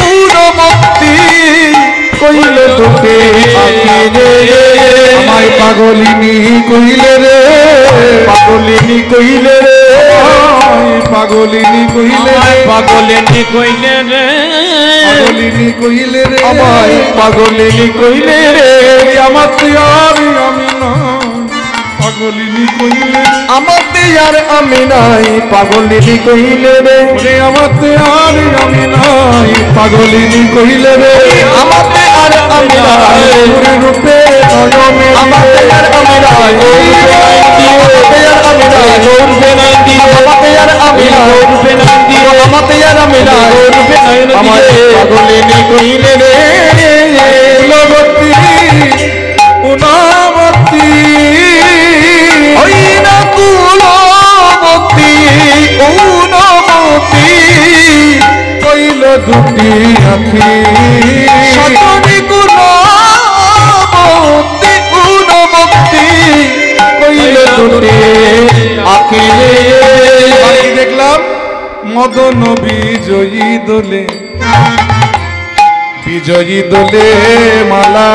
উনমতী
কইল দুটি আখি রে আমায় পাগলিনী কইলে রে
পাগলিনী কইলে রে
পাগলিনী কইলে রে
পাগলিনী কইলে রে,
পাগলিনী কইলে রে
আমায় পাগলিনী কইলে রে।
আমার তুয়ারি আমি না পাগলিনী কইলে রে
আমাতে আর আমি নাই পাগলিনী কইলে রে।
ওরে আমার তুয়ারি আমি নাই পাগলিনী কইলে রে
আমাতে আর আমি নাই
ওরে রূপে নয়নে
আমাতে আর আমি নাই আমাতে আর আমি নাই আমাতে আর আমি নাই আমাতে আর আমি নাই আমায় পাগলিনী কইলে রে
দুটি আখি
সতনি গুণবতী কইল দুটি আখি।
বাকি দেখলাম মদন বিজয়ী দোলে, বিজয়ী দোলে মালা।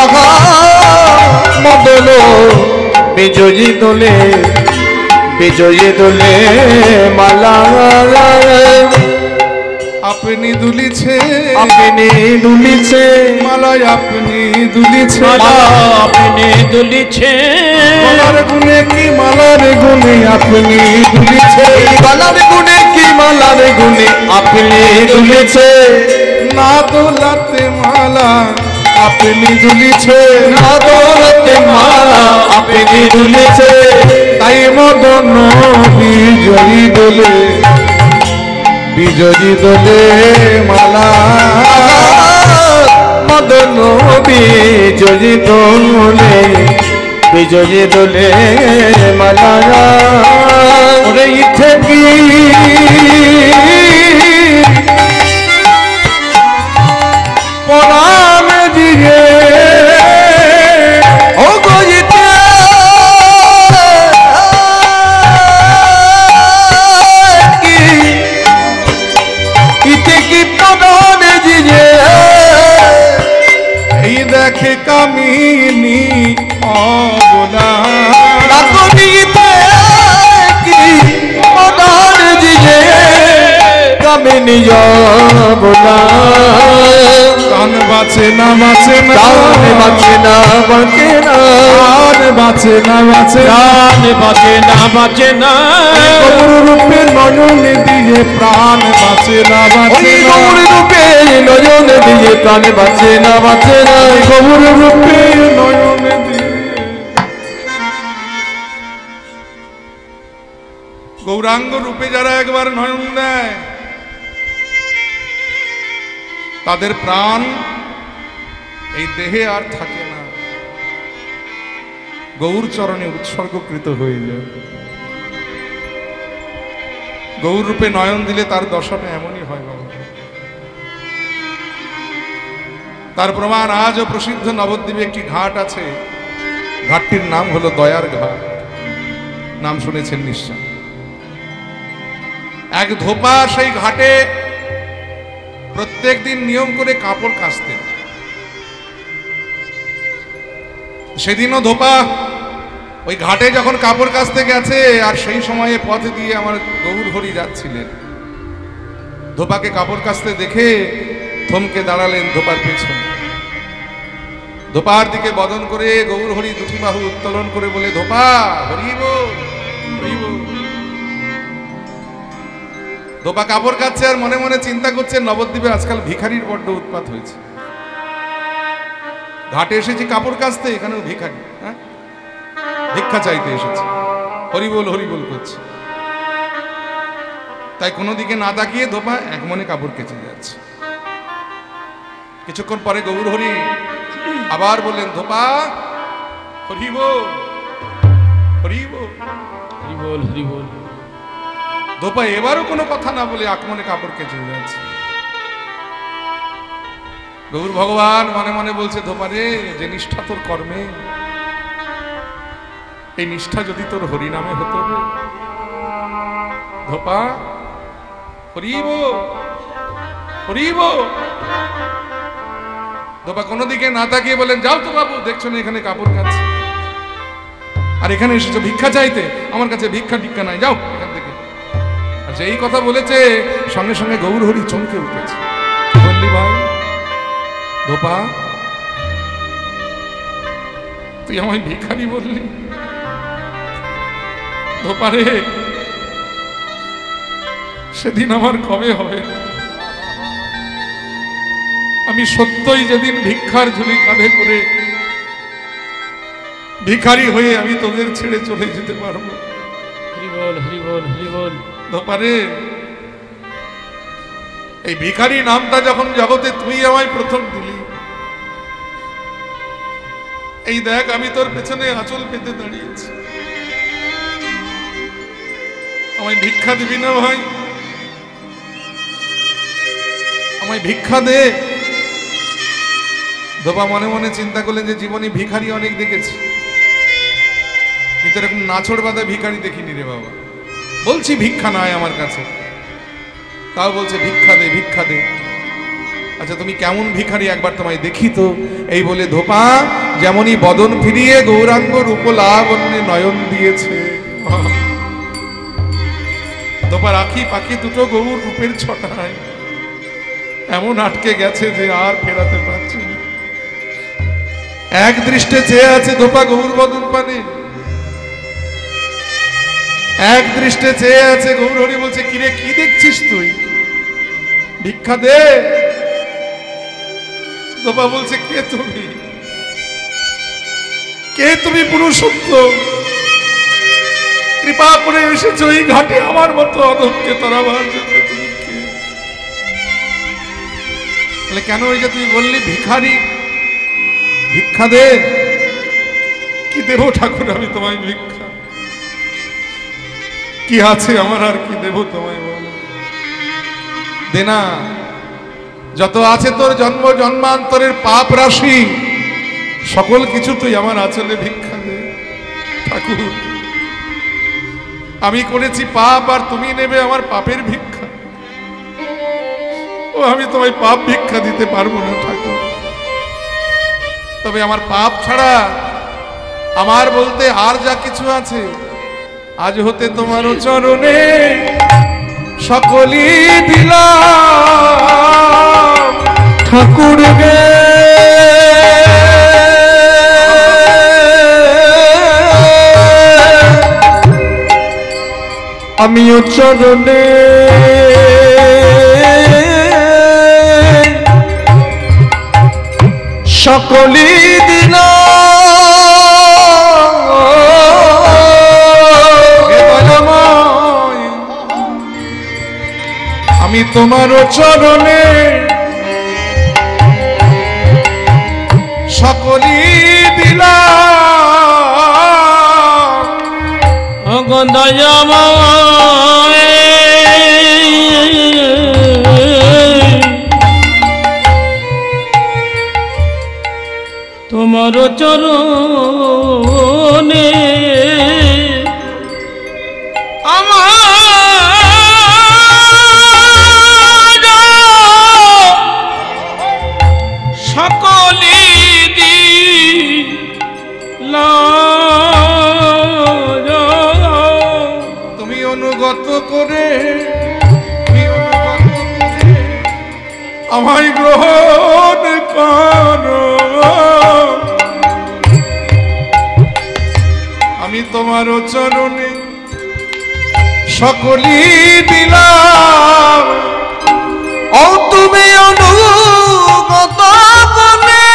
আহা মদন বিজয়ী দোলে, বিজয়ী দোলে মালা।
আপনি দুলিছে,
আপনি দুলিছে
মালায় আপনি দুলিছে,
মালা আপনি দুলিছে,
মালার গুণে কি মালার গুণে আপনি দুলিছে,
মালার গুণে কি মালার গুণে আপনি দুলিছে।
না দোলাতে মালা আপনি দুলিছে,
না দোলাতে মালা আপনি দুলিছে।
তাই মদন বিজয়ী দোলে, বিজয়ী দোলে মালা।
মদন বিজয়ী দোলে, বিজয়ী দোলে মালা।
ওরে ইচ্ছে কি পরাণ দিয়ে
ও গজিতে কি ইতে কি পদন জিয়ে।
এই দেখে কামিনী অবলা,
কাকনিতে কি পদন জিয়ে কামিনী অবলা।
কান বাঁচে না বাঁচে না,
প্রাণ বাঁচে না বাঁচে না,
কান বাঁচে না বাঁচে না,
প্রাণ বাঁচে না বাঁচে না,
গৌর রূপে নয়ন দিয়ে প্রাণ বাঁচে না বাঁচে
ওই
না,
গৌর রূপে নয়ন দিয়ে প্রাণ বাঁচে না বাঁচে না।
গৌর রূপে নয়ন দিয়ে। গৌরাঙ্গ রূপে যারা একবার নয়ন দেয় তাদের প্রাণ এই দেহে আর থাকে না, গৌর চরণে উৎসর্গকৃত হয়ে যায়। গৌর রূপে নয়ন দিলে তার দশাটা এমনই হয় বাবা। তার প্রমাণ আজও প্রসিদ্ধ নবদ্বীপে একটি ঘাট আছে, ঘাটটির নাম হলো দয়ার ঘাট, নাম শুনেছেন নিশ্চয়। এক ধোপা সেই ঘাটে প্রত্যেক দিন নিয়ম করে কাপড় কাচতেন। সেদিনও ধোপা ওই ঘাটে যখন কাপড় কাচতে গেছে আর সেই সময়ে পথে দিয়ে আমার গৌর হরি যাচ্ছিলেন, ধোপাকে কাপড় কাচতে দেখে থমকে দাঁড়ালেন ধোপার পেছনে। ধোপার দিকে বদন করে গৌর হরি দুটি বাহু উত্তোলন করে বলে, ধোপা হরিব হরিব। ধোপা কাপড় কাচ্ছে আর মনে মনে চিন্তা করছে নবদ্বীপে আজকাল ভিখারির বড্ড উৎপাত হয়েছে। ঘাটে এসেছি কাপড় কাচতে, এখানেও ভিখারি, হ্যাঁ ভিক্ষা চাইতে এসেছে, হরিবোল হরিবোল করছে। তাই কোনো দিকে না তাকিয়ে ধোপা এক মনে কাপড় কেচে যাচ্ছে। কিছুক্ষণ পরে গৌর হরি আবার বললেন, ধোপা হরিবোল হরিবোল।
হরি বল হরি বল।
ধোপা এবারও কোনো কথা না বলে আকমনে কাপড় কেচে যাচ্ছে। গৌর ভগবান মনে মনে বলছে, ধোপা রে, যে নিষ্ঠা তোর কর্মে, এই নিষ্ঠা যদি তোর হরি নামে হতো রে ধোপা, হরিব হরিব। ধোপা কোনো দিকে না তাকিয়ে বলেন, যাও তো বাবু, দেখছো না এখানে কাপড় কাচ্ছে, আর এখানে এসেছো ভিক্ষা চাইতে, আমার কাছে ভিক্ষা টিক্ষা নাই, যাও এখান থেকে। আর যেই কথা বলেছে সঙ্গে সঙ্গে গৌর হরি চমকে উঠেছে। কি বললি ভাই ধোপা, তুই আমায় ভিখারি বললি? ধোপা রে, সেদিন আমার কবে হবে? আমি সত্যই যেদিন ভিক্ষার ঝুলি কাঁধে করে ভিখারি হয়ে আমি তোদের ছেড়ে চলে যেতে পারবো।
হরি বল হরি বল হরি বল।
ধোপা রে, এই ভিখারি নামটা যখন জগতে তুই আমায় প্রথম দিলি, এই দেখ আমি তোর পেছনে আঁচল পেতে দাঁড়িয়েছি, আমায় ভিক্ষা দিবি না ভাই? আমায় ভিক্ষা দে। ধোপা মনে মনে চিন্তা করলেন যে জীবনে ভিখারি অনেক দেখেছি, কিন্তু এরকম নাছড় বাঁধা ভিখারি দেখিনি রে বাবা। বলছি ভিক্ষা নাই আমার কাছে, তাও বলছে ভিক্ষা দে ভিক্ষা দে। আচ্ছা তুমি কেমন ভিখারি একবার তোমায় দেখি তো। এই বলে ধোপা যেমনই বদন ফিরিয়ে গৌরাঙ্গ রূপলাবণ্যে নয়ন দিয়েছে, ধোপার আঁখি পাখি দুটো গৌর রূপের ছটায় এমন আটকে গেছে যে আর ফেরাতে পারছে না। এক দৃষ্টে চেয়ে আছে ধোপা গৌর বদন পানে, এক দৃষ্টে চেয়ে আছে গৌর হরি। বলছে কিরে কি দেখছিস তুই, ভিক্ষা দে। ধোপা বলছে কে তুমি, কে তুমি পুরুষোত্তম, কৃপা করে এসেছো এই ঘাটে আমার মতো অধমকে তরাবার জন্য। তুমি কে? বলে কেন? ওই যে তুমি বললি ভিখারি, ভিক্ষা দে। কি দেব ঠাকুর আমি তোমায় ভিক্ষা? কি আছে আমার, আর কি দেব তোমায় বলো? দে না, যত আছে তোর জন্ম জন্মান্তরের পাপ রাশি সকল কিছু তুই আমার আঁচলে ভিক্ষা দে। ঠাকুর আমি করেছি পাপ, আর তুমি নেবে আমার পাপের ভিক্ষা? ও আমি তোমায় পাপ ভিক্ষা দিতে পারবো না ঠাকুর। তবে আমার পাপ ছাড়া আমার বলতে আর যা কিছু আছে, আজ হতে তোমার চরণে সকলই দিলাম
ঠাকুর গে। আমিও চরণে সকলই দিলাম।
আমি তোমার চরণে সকলই দিলাম।
দয়াময় তোমার চরণে আমার সকলি দিলাম।
তুমি অনুগত করে আমায় গ্রহণ করো। আমি তোমার চরণে সকলই দিলাম।
ও তুমি অনুগত বলে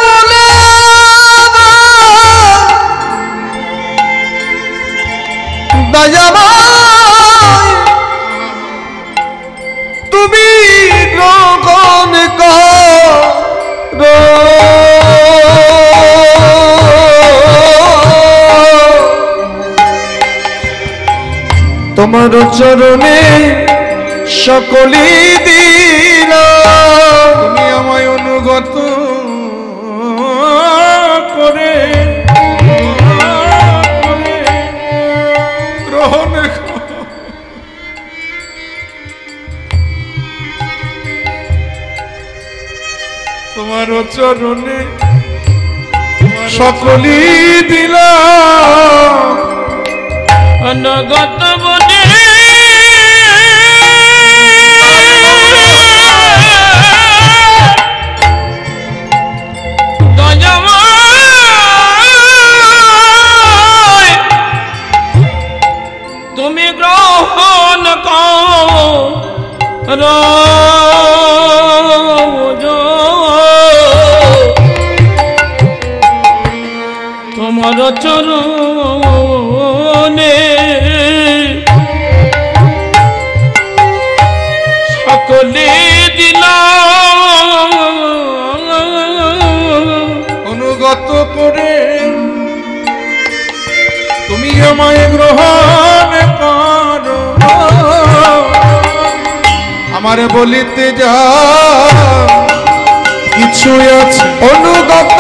বলে দয়াময় তুমি গ্রহণ করো। তোমার চরণে সকলই দিলাম।
তুমি আমায় অনুগত করে গ্রহণ করো। তোমার চরণে সকলই দিলাম।
অনুগত বলে দয়াময় তুমি গ্রহণ করো। তোমার চরণে সকলে দিলাম।
অনুগত করে তুমি আমায় গ্রহণ করো। আমার বলিতে যা কিছু আছে
অনুগত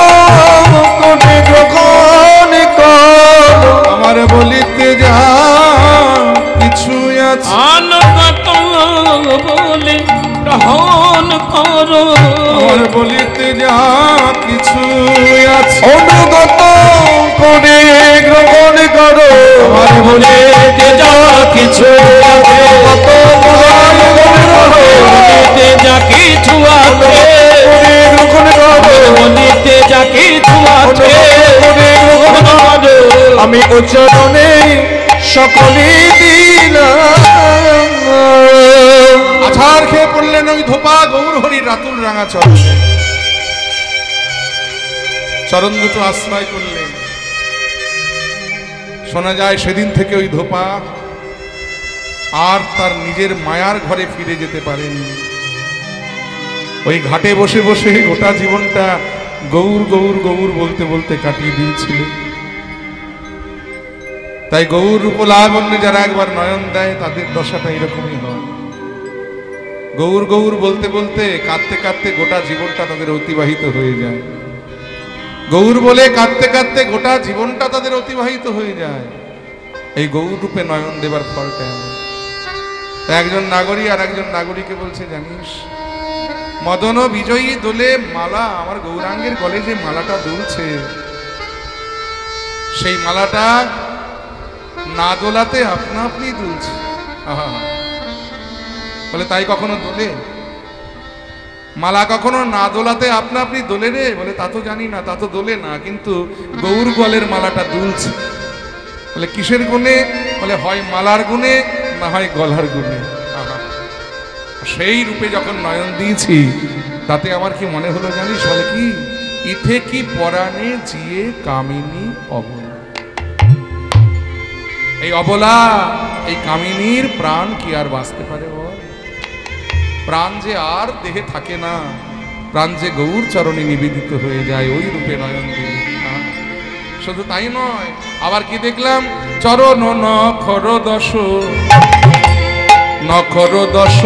করে গ্রহণ কর,
আমার বলিতে যা কিছু আছে
অনুগত বলে গ্রহণ করো,
আমার বলিতে যা কিছু আছে
অনুগত করে গ্রহণ করো,
আমার
বলিতে যা কিছু আছে, কত গ্রহণ করো,
বলিতে যা কিছু আছে,
গ্রহণ করো,
বলিতে যা কিছু আছে,
আমি উচ্চারণে সকলে দিলাম।
আছাড় খেয়ে পড়লেন ওই ধোপা গৌর হরি রাতুল রাঙা চরণ, চরণ দুটো আশ্রয় করলেন। শোনা যায় সেদিন থেকে ওই ধোপা আর তার নিজের মায়ার ঘরে ফিরে যেতে পারেনি। ওই ঘাটে বসে বসে গোটা জীবনটা গৌর গৌর গৌর বলতে বলতে কাটিয়ে দিয়েছিল। তাই গৌর রূপলাবণ্যে যারা একবার নয়ন দেয় তাদের দশাটা এরকমই হয়। গৌর গৌর বলতে বলতে কাঁদতে কাঁদতে গোটা জীবনটা তাদের অতিবাহিত হয়ে যায়। গৌর বলে কাঁদতে কাঁদতে গোটা জীবনটা তাদের অতিবাহিত হয়ে যায়। এই গৌর রূপে নয়ন দেবার ফলটা এমন। একজন নাগরী আর একজন নাগরীকে বলছে, জানিস মদন বিজয়ী দোলে মালা, আমার গৌরাঙ্গের গলে যে মালাটা দুলছে সেই মালাটা না দোলাতে আপনা আপনি দুলছে। আহা, বলে তাই কখনো দোলে? মালা কখনো না দোলাতে আপনা আপনি দোলে রে? বলে তা তো জানি না, তা তো দোলে না, কিন্তু গৌর গলের মালাটা দুলছে। বলে কিসের গুণে? বলে হয় মালার গুণে না হয় গলার গুণে। আহা, সেই রূপে যখন নয়ন দিয়েছি তাতে আমার কি মনে হলো জানিস? বলে কি, ইথে কি পরাণে জিয়ে কামিনী অবলা। এই অবলা, এই কামিনীর প্রাণ কি আর বাঁচতে পারে বল? প্রাণ যে আর দেহে থাকে না, প্রাণ যে গৌর চরণে নিবেদিত হয়ে যায় ওই রূপে নয়ন দিল। শুধু তাই নয়, আবার কি দেখলাম, চরণ নখর দশ, নখর দশ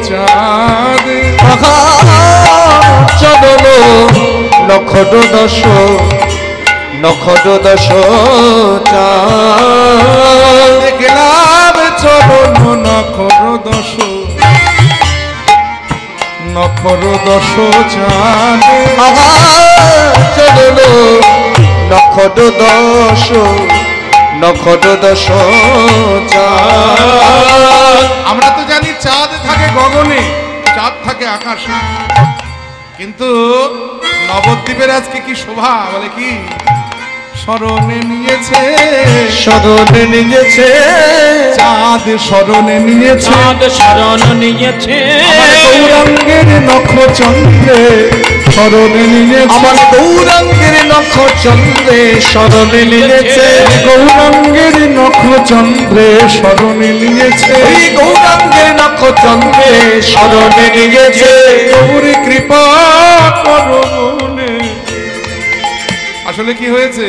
চাঁদ,
চরণ নখর দশ, নখর দশ চাঁদ,
দেখলাম চরণ নখর দশ, নখর দশ চাঁদ,
চরণ নখর দশ, নখর দশ চাঁদ।
আমরা তো জানি চাঁদ থাকে গগনে, চাঁদ থাকে আকাশে, কিন্তু নবদ্বীপের আজকে কি শোভা! বলে কি, স্মরণে নিয়েছে,
স্মরণে নিয়েছে
চাঁদ স্মরণে নিয়েছে,
চাঁদ শরণ নিয়েছে,
আমার গৌরাঙ্গের নখ চন্দ্রে স্মরণে নিয়েছে,
আমার গৌরাঙ্গের নখ চন্দ্রে স্মরণে নিয়েছে,
গৌরাঙ্গের নখ চন্দ্রে স্মরণে নিয়েছে,
ওই গৌরাঙ্গের নখ চন্দ্রে স্মরণে নিয়েছে।
গৌরী কৃপা করো মনে। আসলে কি হয়েছে,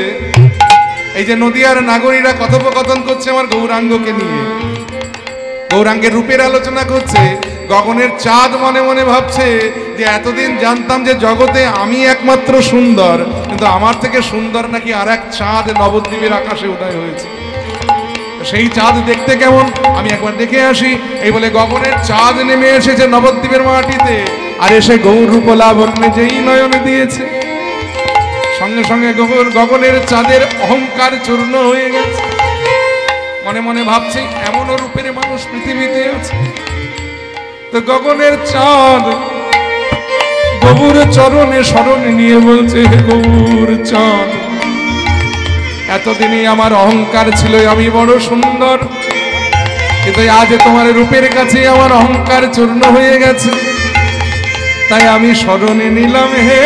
এই যে নদীয়ার নাগরীরা কথোপকথন করছে আমার গৌরাঙ্গকে নিয়ে, গৌরাঙ্গের রূপের আলোচনা করছে, গগনের চাঁদ মনে মনে ভাবছে যে এতদিন জানতাম যে জগতে আমি একমাত্র সুন্দর, কিন্তু আমার থেকে সুন্দর নাকি আর এক চাঁদ নবদ্বীপের আকাশে উদয় হয়েছে। সেই চাঁদ দেখতে কেমন আমি একবার দেখে আসি, এই বলে গগনের চাঁদ নেমে এসেছে নবদ্বীপের মাটিতে, আর এসে গৌর রূপলাবণ্যে যেই নয়নে দিয়েছে, সঙ্গে সঙ্গে গগনের চাঁদের অহংকার চূর্ণ হয়ে গেছে। মনে মনে ভাবছে এমনও রূপের মানুষ পৃথিবীতে আছে। তো গগনের চাঁদ গৌর চরণে স্মরণে নিয়ে বলছে, হে গৌর চাঁদ, এতদিনই আমার অহংকার ছিল আমি বড় সুন্দর, কিন্তু আজ তোমার রূপের কাছে আমার অহংকার চূর্ণ হয়ে গেছে, তাই আমি স্মরণে নিলাম হে,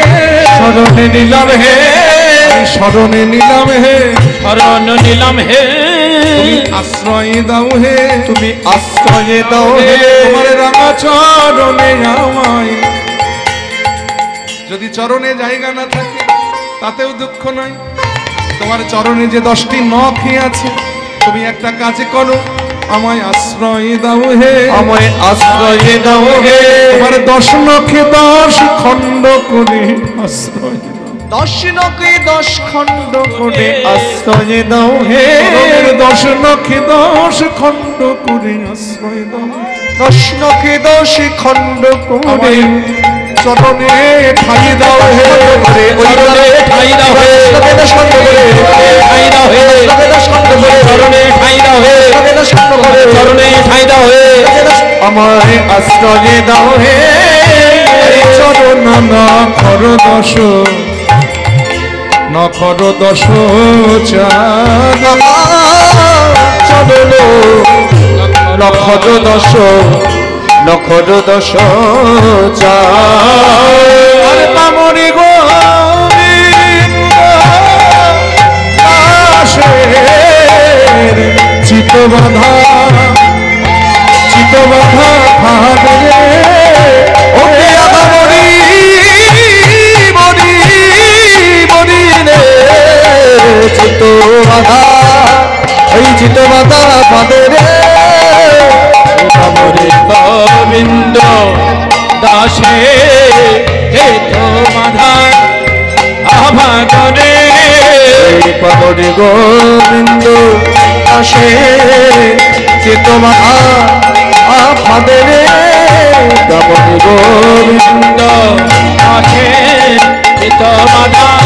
স্মরণে নিলাম হে,
স্মরণে নিলাম হে,
শরণ নিলাম হে,
তুমি আশ্রয় দাও হে,
তুমি আশ্রয় দাও হে,
তোমার রাঙা চরণে আমায়। যদি চরণে জায়গা না থাকে তাতেও দুঃখ নয়, তোমার চরণে যে 10টি নখই আছে, তুমি একটা কাজ করো, আমায় আশ্রয় দাও হে,
আমায় আশ্রয় দাও হে,
তোমার দশ নখে দশ খণ্ড করে আশ্রয় দাও,
দশ নখে দশ খণ্ড করে আশ্রয় দাও হে,
চরণের দশ নখে দশ খণ্ড করে আশ্রয় দাও,
দশ নখে দশ খণ্ড করে
আমায় চরণে ঠাই দাও হে,
চরণে ঠাই দাও হে,
দশ খণ্ড করে
ঠাই দাও হে,
দশ খণ্ড করে
চরণে ঠাই দাও হে,
দশ খণ্ড করে
চরণে ঠাই দাও হে,
আমায় আশ্রয় দাও হে,
চরণ নখর দশ, নখর দশ চাঁদ,
চরণ নখর দশ, নখর দশ চার
পামরি গো চিত বাধা, চিত বাধা ভাবে
ওকে আগামরি মরি মরি রে চিত বাধা, এই চিত বাধা পাদে রে
হরে গোবিন্দ দাসে হে তোমাধার আভাগরে,
পাবরে গোবিন্দ আসে চিত বাধা পাদে রে পাবরে গোবিন্দ
আছে হে তোমাধার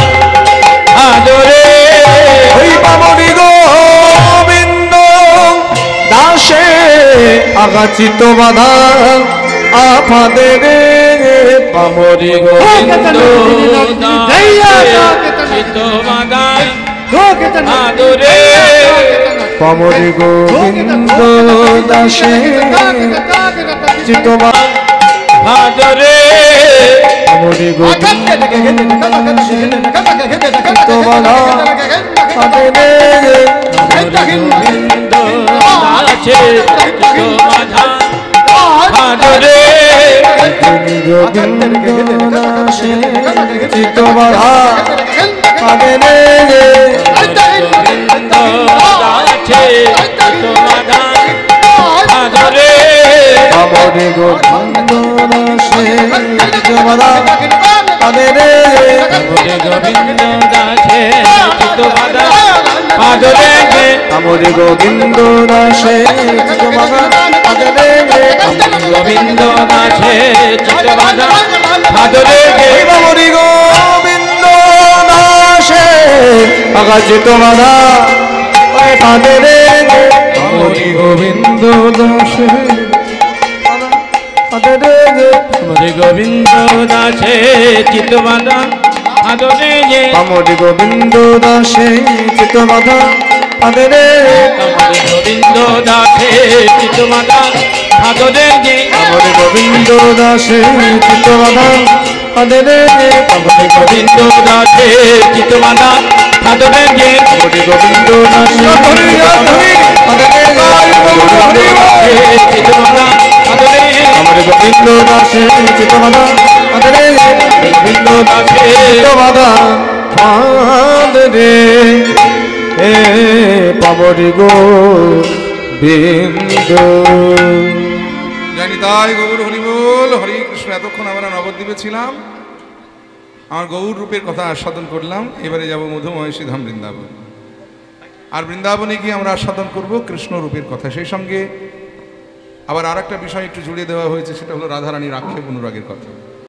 আদরে,
ওই পাবরে গোবিন্দ দাসে আগাচিত বাধা আপাদে রে পাবরে
গোবিন্দ
গোবিন্দ
দাসে তোমাধার আদরে,
পাবরে গোবিন্দ দাসে চিত বাধা
আদরে,
পাবরে গোবিন্দ চিত বাধা পাদে রে
গোবিন্দ আছে তোমাধার আদরে,
গোবিন্দ দাসে চিত বাধা পাদে রে
গোবিন্দ আছে তোমাধার আদরে,
পাবরে গোবিন্দ দাসে চিত বাধা পাদে রে
হরে গোবিন্দ দাসে তোমাধার আদরে,
পাবরে গোবিন্দ দাসে চিত বাধা পাদে রে
গোবিন্দ দাসে তোমাধার আদরে,
পাবরে গোবিন্দ দাসে আগাচিত বাধা পাদে রে
হরি গোবিন্দ দাসে
পাদে রে
হরে গোবিন্দ দাসে চিতবাধা আদরে,
পাবরে গোবিন্দ দাসে চিত বাধা পাদে রে
হরে গোবিন্দ দাসে চিতবাধা আদরে,
পাবরে গোবিন্দ দাসে চিত বাধা পাদে রে
হরে গোবিন্দ দাসে চিতবাধা আদরে,
পাবরে গোবিন্দ দাসে পাদে রে
চিতবাধা আদরে,
পাবরে গোবিন্দ দাসে চিত বাধা পাদে রে
গোবিন্দ দাসে
চিত বাধা পাদে রে এ পাবরে গোবিন্দ
জানি তাই গৌর হরিবোল হরে কৃষ্ণ। এতক্ষণ আমরা নবদ্বীপে ছিলাম, আমার গৌর রূপের কথা আস্বাদন করলাম। এবারে যাব মধুমহেশী ধাম বৃন্দাবন, আর বৃন্দাবনে গিয়ে আমরা আস্বাদন করব কৃষ্ণ রূপের কথা। সেই সঙ্গে আবার আর একটা বিষয় একটু জুড়ে দেওয়া হয়েছে, সেটা হলো রাধারানীর আক্ষেপ অনুরাগের কথা।